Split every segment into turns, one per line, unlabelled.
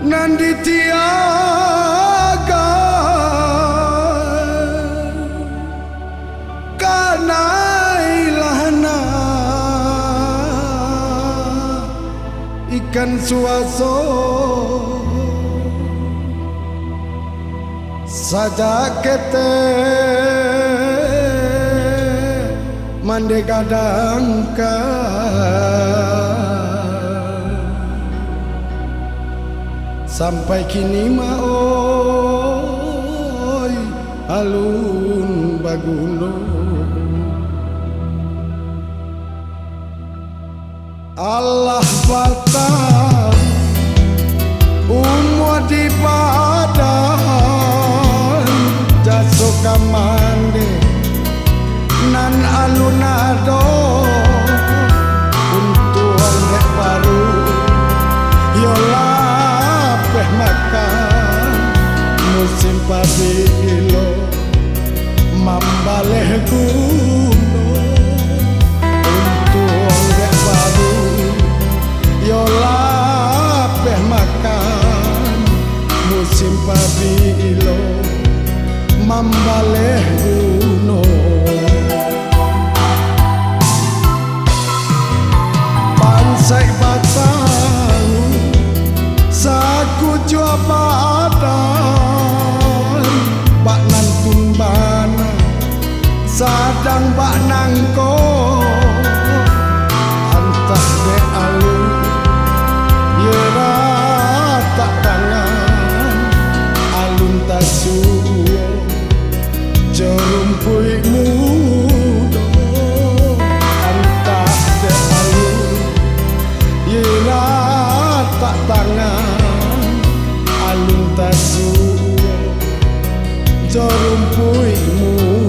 Nandi tiaga kanailahna ikan suaso saja kete mande kadangka sampai kini maoi alun bagundo Allah batang di padan jaso kamande nan alunado untuk orang baru yola peh makan musim padi ilo mambaleh guno untuk orang baru yola peh makan musim padi ilo mambaleh guno pansai batang saku jua badan bak nantun bana sadang bak nangko antah de alu yera tak tangan alun tasuo jorumpui mudo antah de alu yera tak tangan alun tasuo jorumpui mudo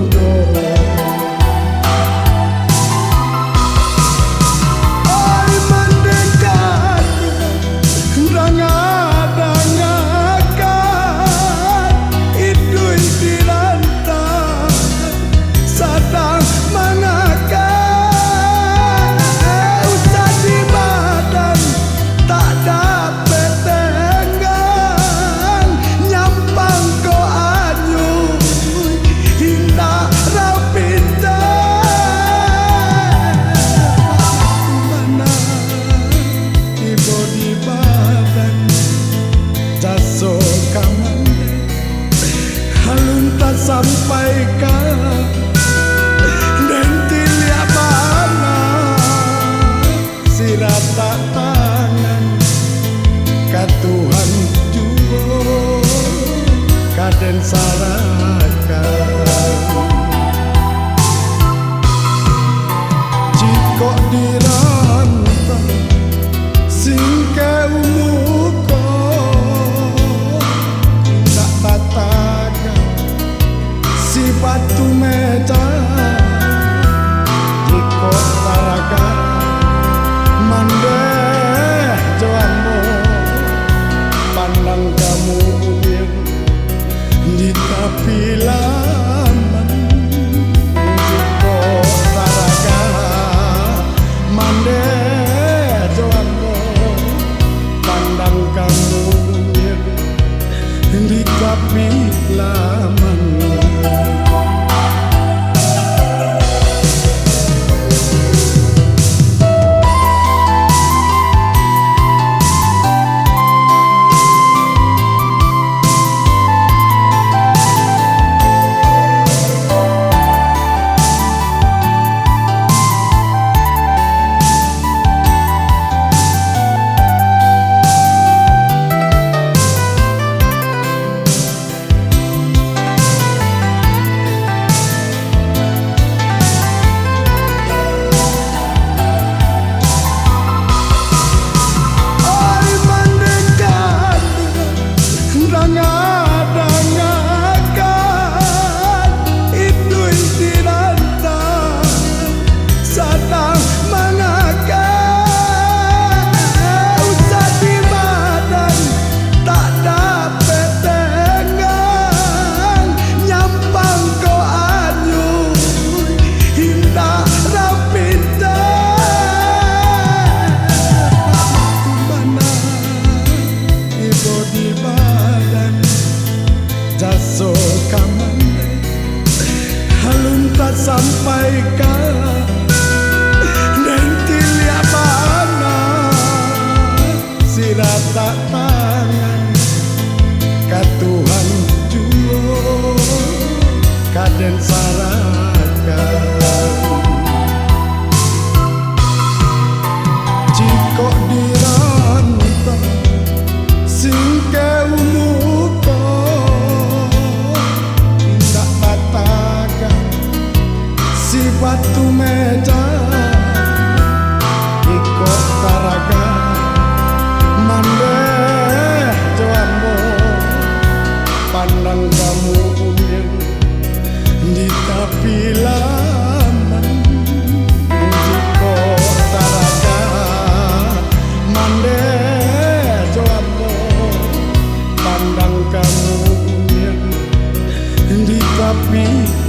sampaikan dan tilia mana sirata tangan ka Tuhan juo kaden sarakan jiko dirantang singke umuko tak tatakan si batu meja jiko taraga mande joambo pandang kamu di tepi laman jiko taraga mande joambo pandang kamu di tepi laman. di badan jaso kamane halun tak sampai kala nanti liabana sirat tak tangan katuhan juo kaden sarakan jiko diranta singke umuko indak bataga si batu meja iko taraga mande joambo pandang kamu umir di tapi laman jiko taraga mande joambo pandang kamu umir di tapi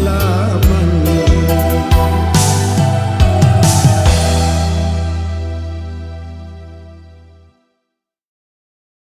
laman